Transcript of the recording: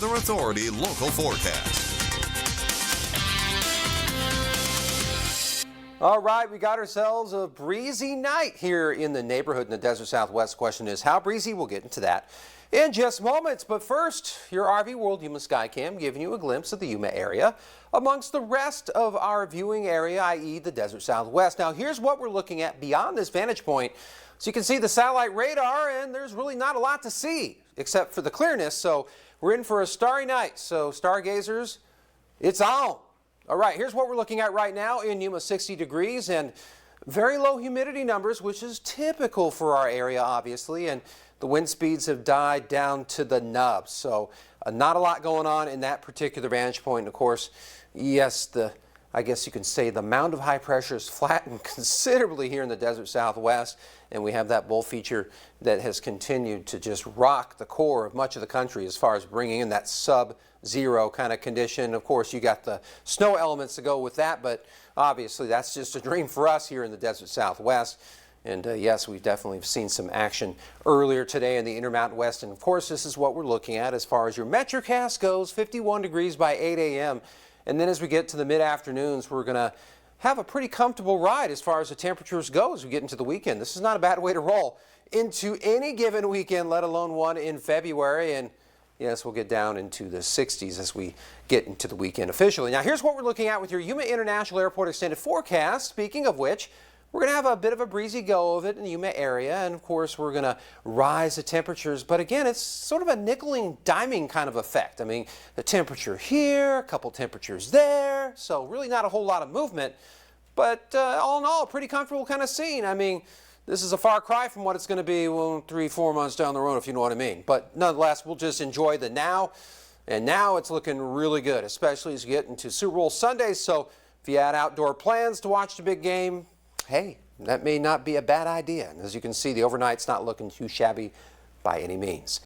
Weather Authority local forecast. All right, we got ourselves a breezy night here in the neighborhood in the Desert Southwest. Question is, how breezy? We'll get into that in just moments. But first, your RV World Yuma Skycam giving you a glimpse of the Yuma area amongst the rest of our viewing area, i.e. the Desert Southwest. Now, here's what we're looking at beyond this vantage point. So you can see the satellite radar, and there's really not a lot to see except for the clearness. So we're in for a starry night. So stargazers, it's on. All right, here's what we're looking at right now in Yuma, 60 degrees and very low humidity numbers, which is typical for our area, obviously, and the wind speeds have died down to the nubs. So not a lot going on in that particular vantage point. And of course, yes, I guess you can say the mound of high pressure is flattened considerably here in the Desert Southwest, and we have that bowl feature that has continued to just rock the core of much of the country as far as bringing in that sub-zero kind of condition. Of course, you got the snow elements to go with that, but obviously that's just a dream for us here in the Desert Southwest. And yes, we've definitely seen some action earlier today in the Intermountain West. And of course, this is what we're looking at as far as your Metrocast goes, 51 degrees by 8 a.m. And then as we get to the mid-afternoons, we're going to have a pretty comfortable ride as far as the temperatures go as we get into the weekend. This is not a bad way to roll into any given weekend, let alone one in February. And yes, we'll get down into the 60s as we get into the weekend officially. Now, here's what we're looking at with your Yuma International Airport extended forecast. Speaking of which, we're going to have a bit of a breezy go of it in the Yuma area, and of course we're going to rise the temperatures, but again, it's sort of a nickeling, diming kind of effect. I mean, the temperature here, a couple temperatures there, so really not a whole lot of movement, but all in all, a pretty comfortable kind of scene. I mean, this is a far cry from what it's going to be 3-4 months down the road, if you know what I mean. But nonetheless, we'll just enjoy the now, and now it's looking really good, especially as you get into Super Bowl Sunday. So if you had outdoor plans to watch the big game, hey, that may not be a bad idea. And as you can see, the overnight's not looking too shabby by any means.